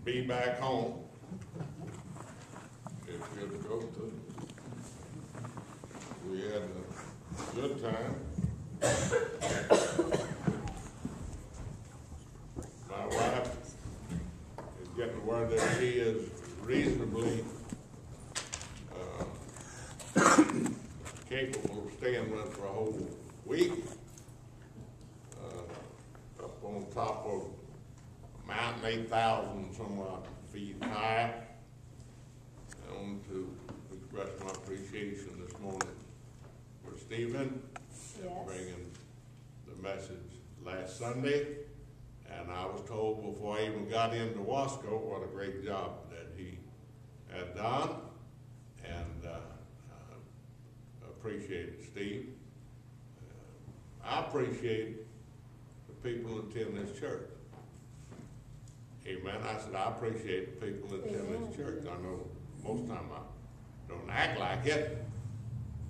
be back home. It's good to go to. We had a good time. My wife is getting word that she is reasonably capable of staying with us for a whole week. Up on top of a mountain 8,000 some odd feet high. I want to express my appreciation this morning for Stephen bringing the message last Sunday. And I was told before I even got into Wasco what a great job that he had done. And appreciate it, Steve. I appreciate the people who attend this church. Amen. I said, I appreciate the people who attend this church. I know most of the time I don't act like it,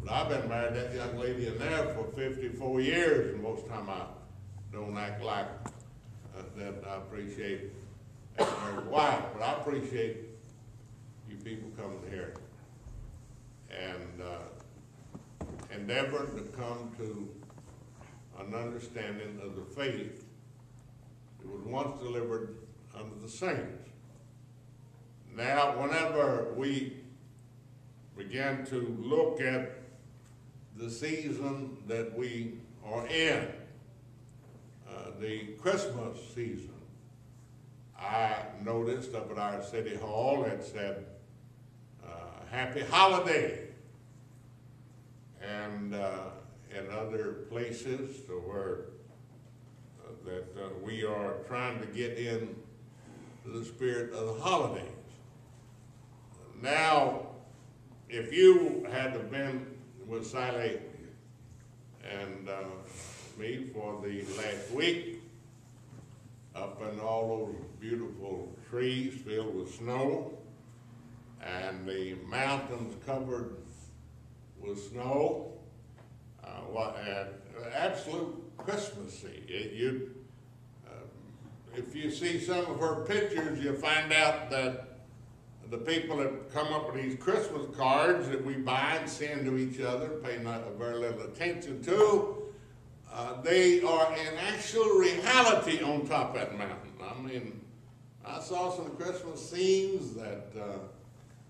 but I've been married to that young lady in there for 54 years, and most of the time I don't act like that. I appreciate that married wife, but I appreciate you people coming here and endeavoring to come to an understanding of the faith that was once delivered unto the saints. Now, whenever we begin to look at the season that we are in, the Christmas season, I noticed up at our city hall it said, Happy Holiday. And in other places where that we are trying to get in the spirit of the holidays. Now, if you had been with Sally and me for the last week, up in all those beautiful trees filled with snow, and the mountains covered with snow, absolute Christmassy. If you see some of her pictures, you'll find out that the people that come up with these Christmas cards that we buy and send to each other, pay not very little attention to, they are in actual reality on top of that mountain. I mean, I saw some Christmas scenes that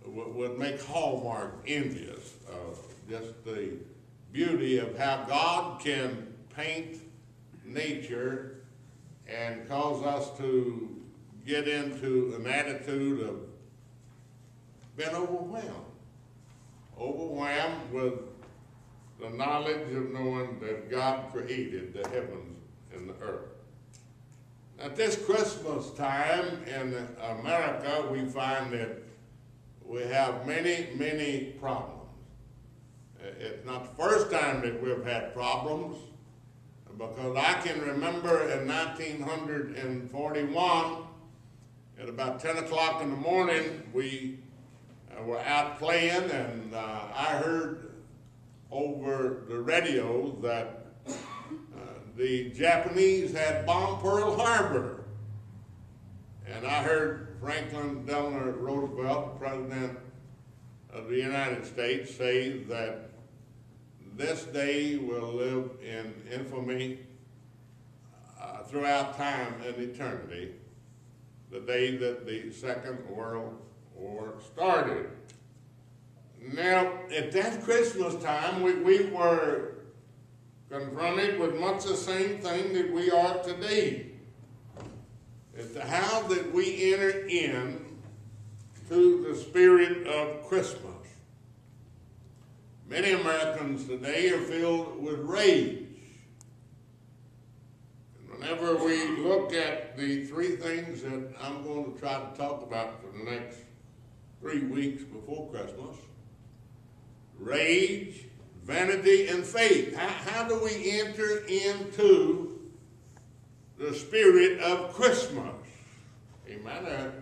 would make Hallmark envious. Just the beauty of how God can paint nature and cause us to get into an attitude of being overwhelmed with the knowledge of knowing that God created the heavens and the earth. At this Christmas time in America, we find that we have many, many problems. It's not the first time that we've had problems, because I can remember in 1941, at about 10 o'clock in the morning, we were out playing, and I heard over the radio that the Japanese had bombed Pearl Harbor. And I heard Franklin Delano Roosevelt, President of the United States, say that this day will live in infamy throughout time and eternity, the day that the Second World War started. Now, at that Christmas time, we were confronted with much the same thing that we are today. As to how that we enter in to the spirit of Christmas. Many Americans today are filled with rage. And whenever we look at the three things that I'm going to try to talk about for the next 3 weeks before Christmas, rage, vanity, and faith. How do we enter into the spirit of Christmas? Amen.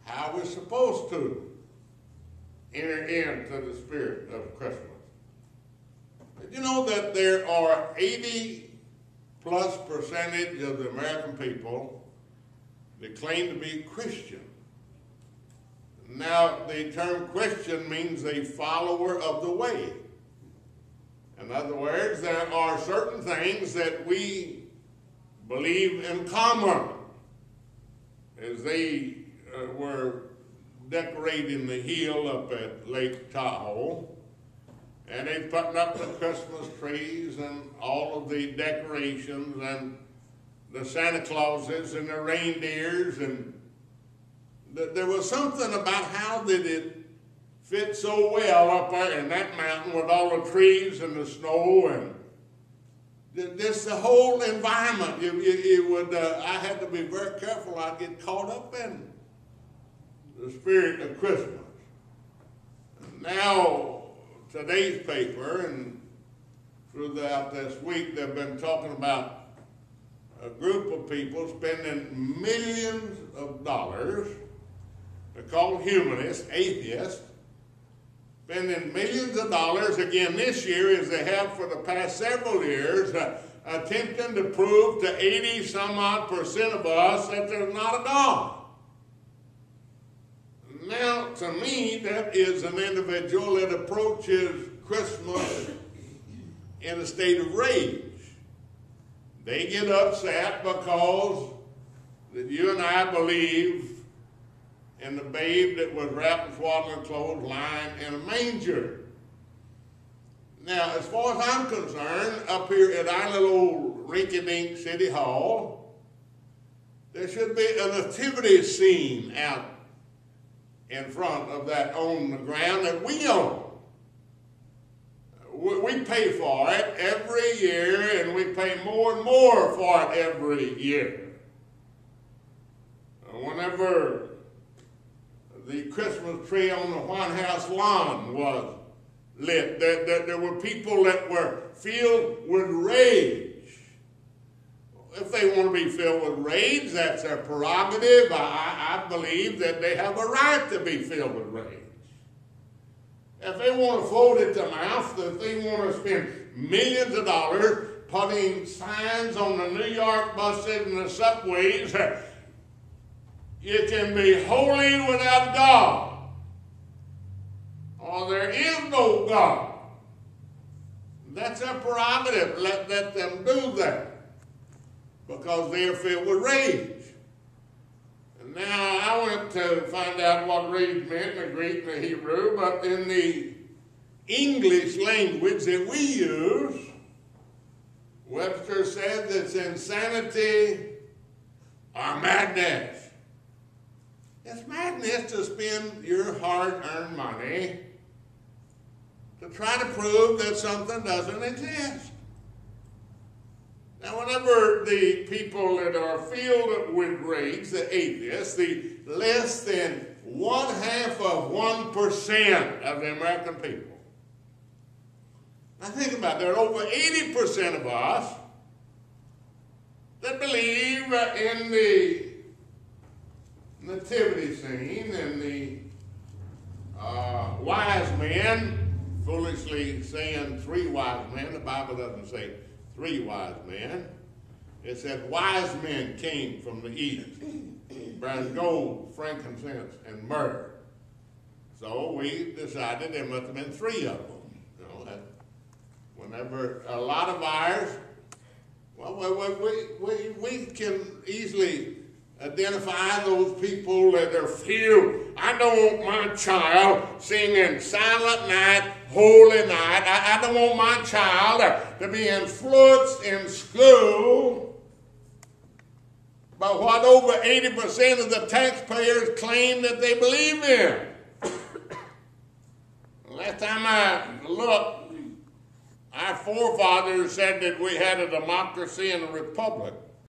How we're supposed to enter into the spirit of Christmas. Did you know that there are 80+ percentage of the American people They claim to be Christian. Now, the term Christian means a follower of the way. In other words, there are certain things that we believe in common. As they were decorating the hill up at Lake Tahoe, and they putting up the Christmas trees and all of the decorations and the Santa Clauses and the reindeers, and there was something about how that it fit so well up there in that mountain with all the trees and the snow and just the whole environment. I had to be very careful. I'd get caught up in the spirit of Christmas. Now, today's paper and throughout this week, they've been talking about a group of people spending millions of dollars. They're called humanists, atheists, spending millions of dollars again this year, as they have for the past several years, attempting to prove to 80-some-odd% of us that there's not a God. Now, to me, that is an individual that approaches Christmas in a state of rage. They get upset because that you and I believe in the babe that was wrapped in swaddling clothes, lying in a manger. Now, as far as I'm concerned, up here at our little old rinky-dink city hall, there should be a nativity scene out in front of that on the ground that we own. We pay for it every year, and we pay more and more for it every year. Whenever the Christmas tree on the White House lawn was lit, there were people that were filled with rage. If they want to be filled with rage, that's their prerogative. I believe that they have a right to be filled with rage. If they want to fold at the mouth, if they want to spend millions of dollars putting signs on the New York buses and the subways, you can be holy without God, or there is no God. That's their prerogative. Let them do that, because they are filled with rage. Now, I went to find out what rage meant in the Greek and the Hebrew, but in the English language that we use, Webster said that's insanity or madness. It's madness to spend your hard-earned money to try to prove that something doesn't exist. Now, whenever the people that are filled with rage, the atheists, the less than 0.5% of the American people. Now, think about it. There are over 80% of us that believe in the nativity scene and the wise men, foolishly saying 3 wise men. The Bible doesn't say 3 wise men. It said wise men came from the east, bringing gold, frankincense, and myrrh. So we decided there must have been 3 of them. You know, that whenever a lot of ours, well, we can easily identify those people that are filled. I don't want my child singing Silent Night, Holy Night. I don't want my child to be influenced in school by what over 80% of the taxpayers claim that they believe in. Last time I looked, our forefathers said that we had a democracy and a republic.